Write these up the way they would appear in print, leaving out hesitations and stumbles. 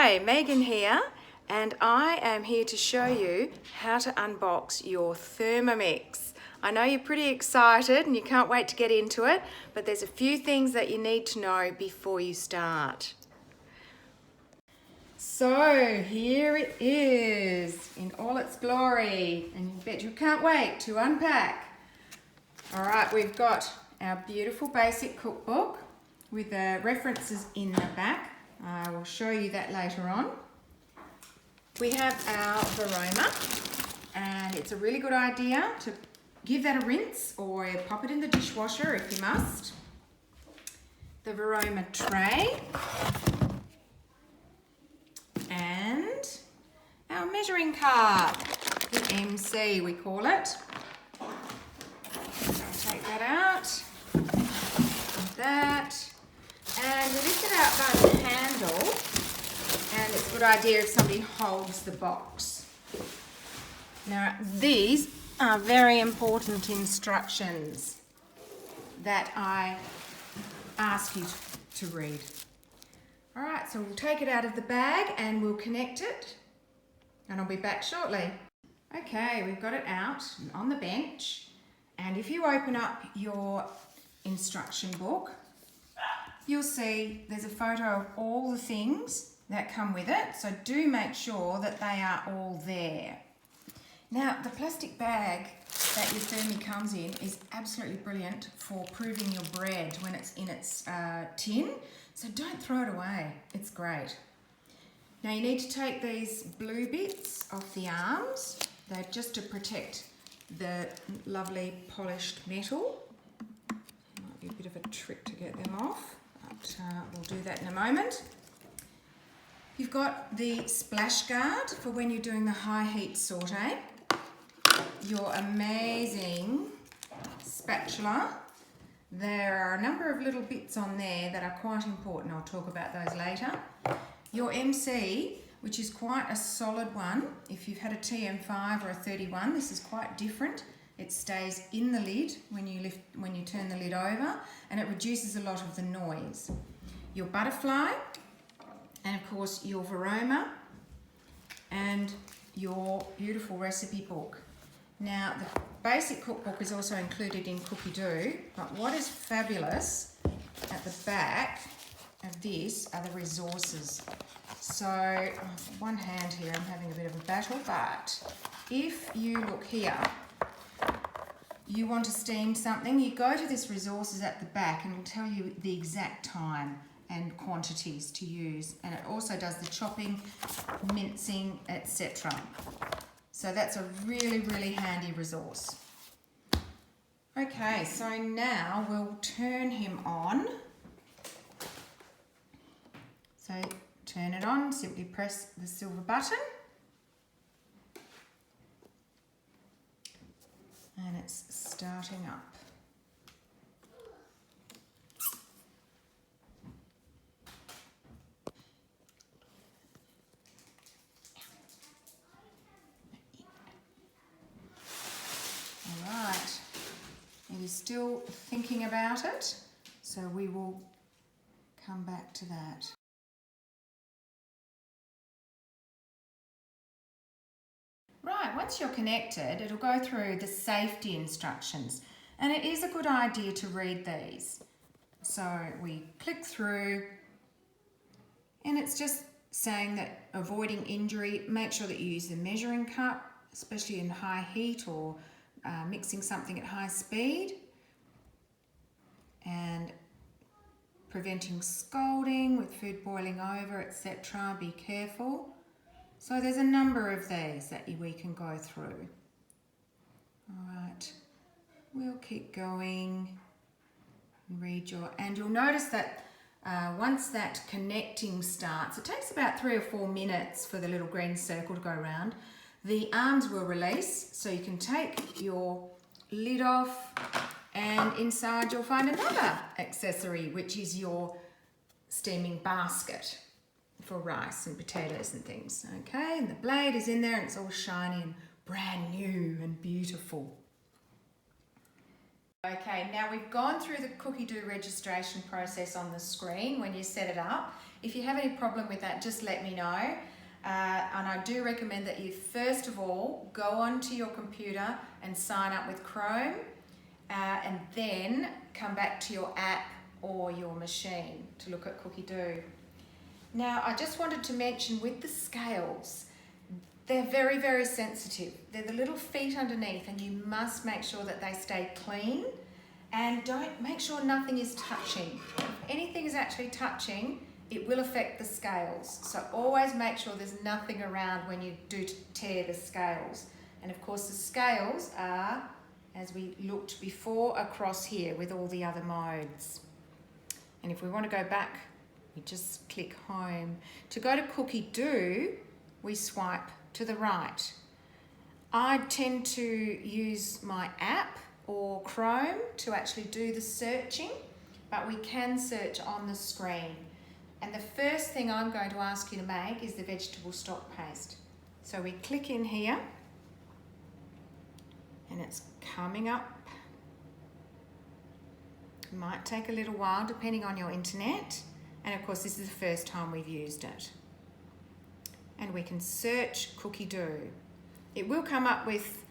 Hi, Megan here, and I am here to show you how to unbox your Thermomix. I know you're pretty excited and you can't wait to get into it, but there's a few things that you need to know before you start. So here it is in all its glory, and you bet you can't wait to unpack. All right, we've got our beautiful basic cookbook with the references in the back. I will show you that later on. We have our Varoma, and it's a really good idea to give that a rinse or pop it in the dishwasher if you must. The Varoma tray, and our measuring cup, the MC we call it. So take that out, like that. And we lift it out by the handle, and it's a good idea if somebody holds the box. Now, these are very important instructions that I ask you to read. All right, so we'll take it out of the bag and we'll connect it, and I'll be back shortly. Okay, we've got it out on the bench, and if you open up your instruction book, you'll see there's a photo of all the things that come with it, so do make sure that they are all there. Now, the plastic bag that your Thermi comes in is absolutely brilliant for proving your bread when it's in its tin, so don't throw it away, it's great. Now you need to take these blue bits off the arms. They're just to protect the lovely polished metal. Might be a bit of a trick to get them off. We'll do that in a moment. You've got the splash guard for when you're doing the high heat saute. Your amazing spatula. There are a number of little bits on there that are quite important. I'll talk about those later. Your MC, which is quite a solid one. If you've had a TM5 or a 31, this is quite different. It stays in the lid when you turn the lid over, and it reduces a lot of the noise. Your butterfly, and of course your Varoma, and your beautiful recipe book. Now, the basic cookbook is also included in Cookie Doo, but what is fabulous at the back of this are the resources. So, one hand here, I'm having a bit of a battle, but if you look here, you want to steam something, you go to this resources at the back and it'll tell you the exact time and quantities to use, and it also does the chopping, mincing, etc. So that's a really, really handy resource. Okay, so now we'll turn him on. So turn it on, simply press the silver button. And it's starting up. All right, it is still thinking about it, so we will come back to that. Right, once you're connected, it'll go through the safety instructions, and it is a good idea to read these. So we click through, and it's just saying that avoiding injury, make sure that you use the measuring cup, especially in high heat or mixing something at high speed, and preventing scalding with food boiling over, etc. Be careful. So there's a number of these that we can go through. All right, we'll keep going and read and you'll notice that once that connecting starts, it takes about 3 or 4 minutes for the little green circle to go around. The arms will release, so you can take your lid off, and inside you'll find another accessory, which is your steaming basket for rice and potatoes and things. Okay, and the blade is in there and it's all shiny and brand new and beautiful. Okay, now we've gone through the Cookie Doo registration process on the screen when you set it up. If you have any problem with that, just let me know. And I do recommend that you first of all go onto your computer and sign up with Chrome, and then come back to your app or your machine to look at Cookie Dough. Now, I just wanted to mention with the scales, they're very, very sensitive. They're the little feet underneath, and you must make sure that they stay clean, and make sure nothing is touching. If anything is actually touching, it will affect the scales. So always make sure there's nothing around when you do tear the scales. And of course the scales are, as we looked before, across here with all the other modes. And if we want to go back, we just click home. To go to Cookie Dough, we swipe to the right. I tend to use my app or Chrome to actually do the searching, but we can search on the screen. And the first thing I'm going to ask you to make is the vegetable stock paste. So we click in here, and it's coming up. It might take a little while depending on your internet. And of course, this is the first time we've used it. And we can search Cookie Dough. It will come up with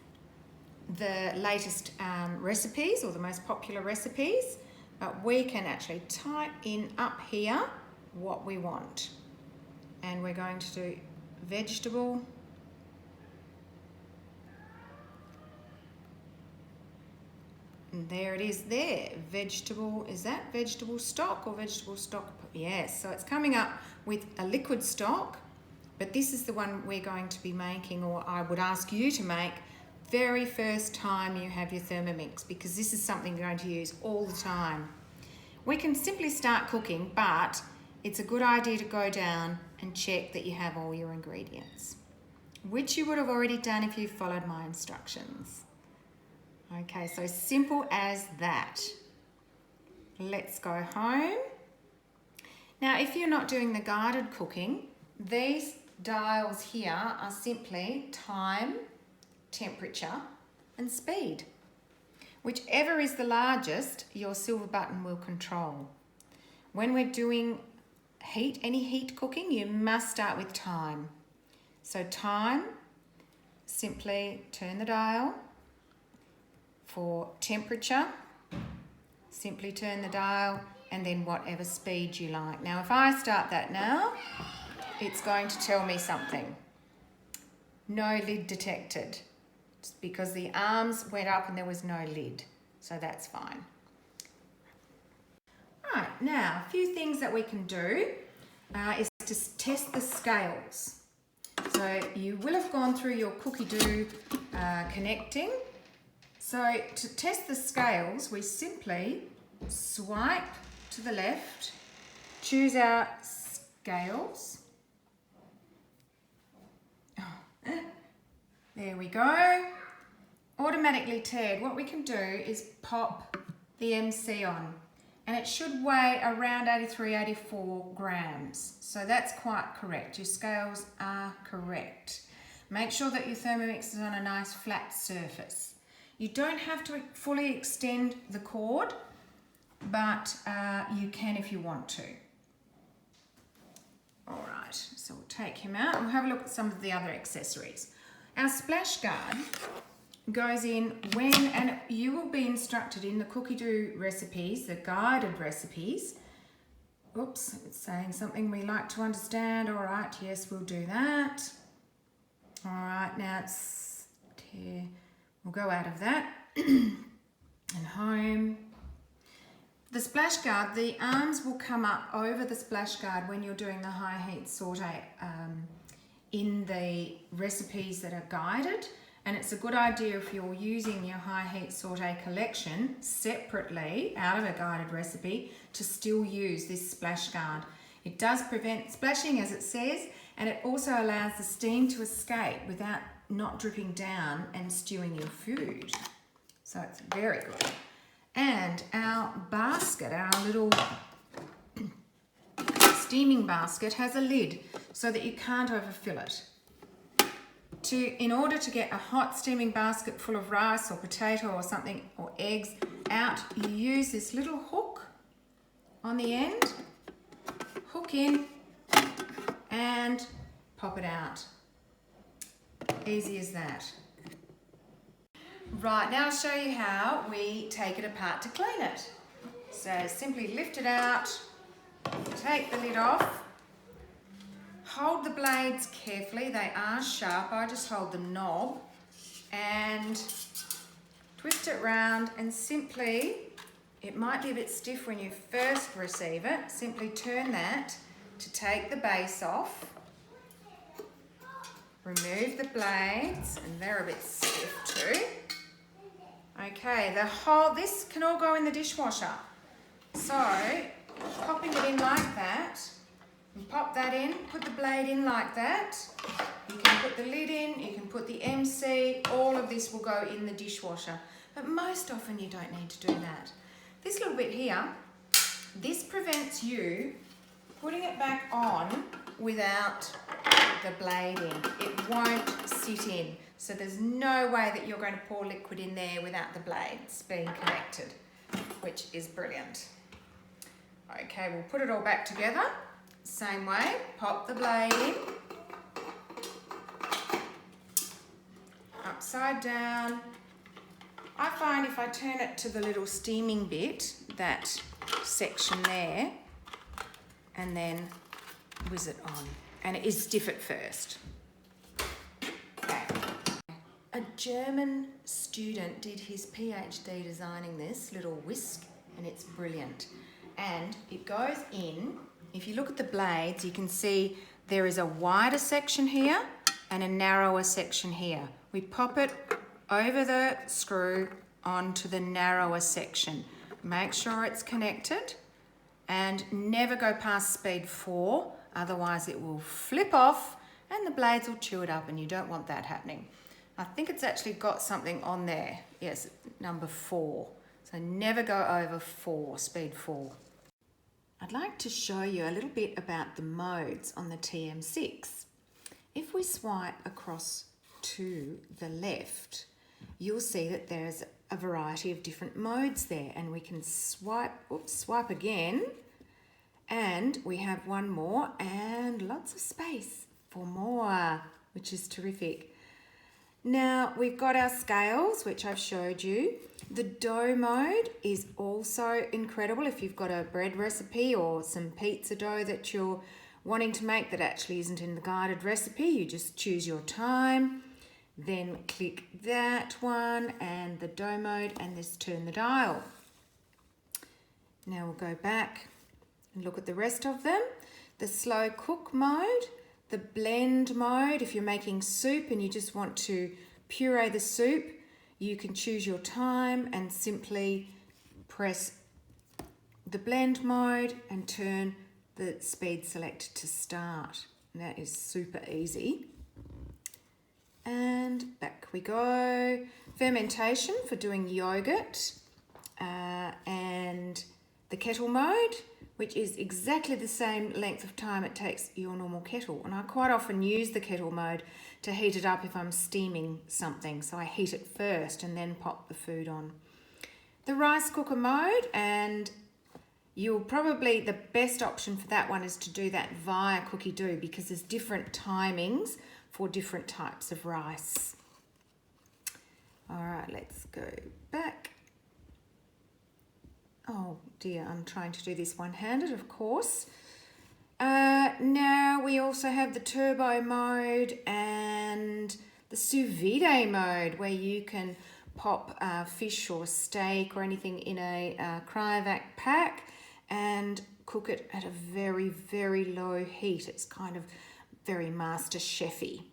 the latest recipes, or the most popular recipes, but we can actually type in up here what we want. And we're going to do vegetable. And there it is there. Vegetable, is that vegetable stock or vegetable stock? Yes, so it's coming up with a liquid stock, but this is the one we're going to be making, or I would ask you to make very first time you have your Thermomix, because this is something you're going to use all the time. We can simply start cooking, but it's a good idea to go down and check that you have all your ingredients, which you would have already done if you followed my instructions. Okay, so simple as that. Let's go home. Now, if you're not doing the guided cooking, these dials here are simply time, temperature, and speed. Whichever is the largest, your silver button will control. When we're doing heat, any heat cooking, you must start with time. So time, simply turn the dial. For temperature, simply turn the dial, and then whatever speed you like. Now, if I start that now, it's going to tell me something. No lid detected. It's because the arms went up and there was no lid. So that's fine. Right, now a few things that we can do is to test the scales. So you will have gone through your Cookie Dough connecting. So to test the scales, we simply swipe to the left, choose our scales. There we go. Automatically tared. What we can do is pop the MC on, and it should weigh around 83, 84 grams. So that's quite correct. Your scales are correct. Make sure that your Thermomix is on a nice flat surface. You don't have to fully extend the cord, but you can if you want to. All right, so we'll take him out and we'll have a look at some of the other accessories. Our splash guard goes in when, and you will be instructed in the Cookie Dough recipes, the guided recipes. Oops, it's saying something we like to understand. All right, yes, we'll do that. All right, now it's here. We'll go out of that and home. The splash guard, the arms will come up over the splash guard when you're doing the high heat saute in the recipes that are guided. And it's a good idea if you're using your high heat saute collection separately out of a guided recipe to still use this splash guard. It does prevent splashing, as it says, and it also allows the steam to escape without not dripping down and stewing your food. So it's very good. And our basket, our little steaming basket, has a lid so that you can't overfill it. In order to get a hot steaming basket full of rice or potato or something, or eggs out, you use this little hook on the end, hook in, and pop it out. Easy as that. Right, now I'll show you how we take it apart to clean it. So simply lift it out, take the lid off, hold the blades carefully, they are sharp, I just hold the knob and twist it round and simply, it might be a bit stiff when you first receive it, simply turn that to take the base off, remove the blades, and they're a bit stiff too. Okay, this can all go in the dishwasher. So, popping it in like that, and pop that in, put the blade in like that. You can put the lid in, you can put the MC, all of this will go in the dishwasher. But most often you don't need to do that. This little bit here, this prevents you putting it back on without the blade in. It won't sit in. So there's no way that you're going to pour liquid in there without the blades being connected, which is brilliant. Okay, we'll put it all back together. Same way, pop the blade in. Upside down. I find if I turn it to the little steaming bit, that section there, and then whiz it on. And it is stiff at first. Okay. A German student did his PhD designing this little whisk, and it's brilliant. And it goes in, if you look at the blades, you can see there is a wider section here and a narrower section here. We pop it over the screw onto the narrower section. Make sure it's connected and never go past speed 4, otherwise it will flip off and the blades will chew it up, and you don't want that happening. I think it's actually got something on there. Yes, number 4. So never go over 4, speed 4. I'd like to show you a little bit about the modes on the TM6. If we swipe across to the left, you'll see that there's a variety of different modes there, and we can swipe again, and we have one more and lots of space for more, which is terrific. Now we've got our scales, which I've showed you. The dough mode is also incredible. If you've got a bread recipe or some pizza dough that you're wanting to make that actually isn't in the guided recipe, you just choose your time, then click that one and the dough mode, and just turn the dial. Now we'll go back and look at the rest of them. The slow cook mode, the blend mode, if you're making soup and you just want to puree the soup, you can choose your time and simply press the blend mode and turn the speed select to start. And that is super easy. And back we go. Fermentation for doing yogurt, and the kettle mode, which is exactly the same length of time it takes your normal kettle. And I quite often use the kettle mode to heat it up if I'm steaming something. So I heat it first and then pop the food on. The rice cooker mode, and the best option for that one is to do that via Cookie Do, because there's different timings for different types of rice. All right, let's go back. Oh dear, I'm trying to do this one-handed, of course. Now we also have the turbo mode and the sous vide mode, where you can pop fish or steak or anything in a cryovac pack and cook it at a very, very low heat. It's kind of very master chefy.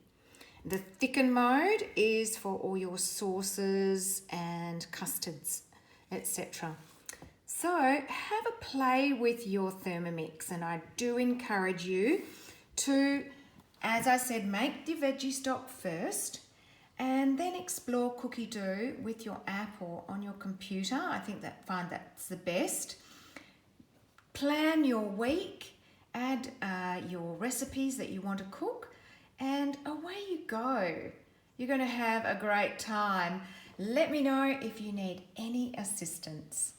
The thicken mode is for all your sauces and custards, etc. So have a play with your Thermomix, and I do encourage you to, as I said, make the veggie stock first and then explore Cookie Do with your app or on your computer. I find that's the best. Plan your week, add your recipes that you want to cook, and away you go. You're going to have a great time. Let me know if you need any assistance.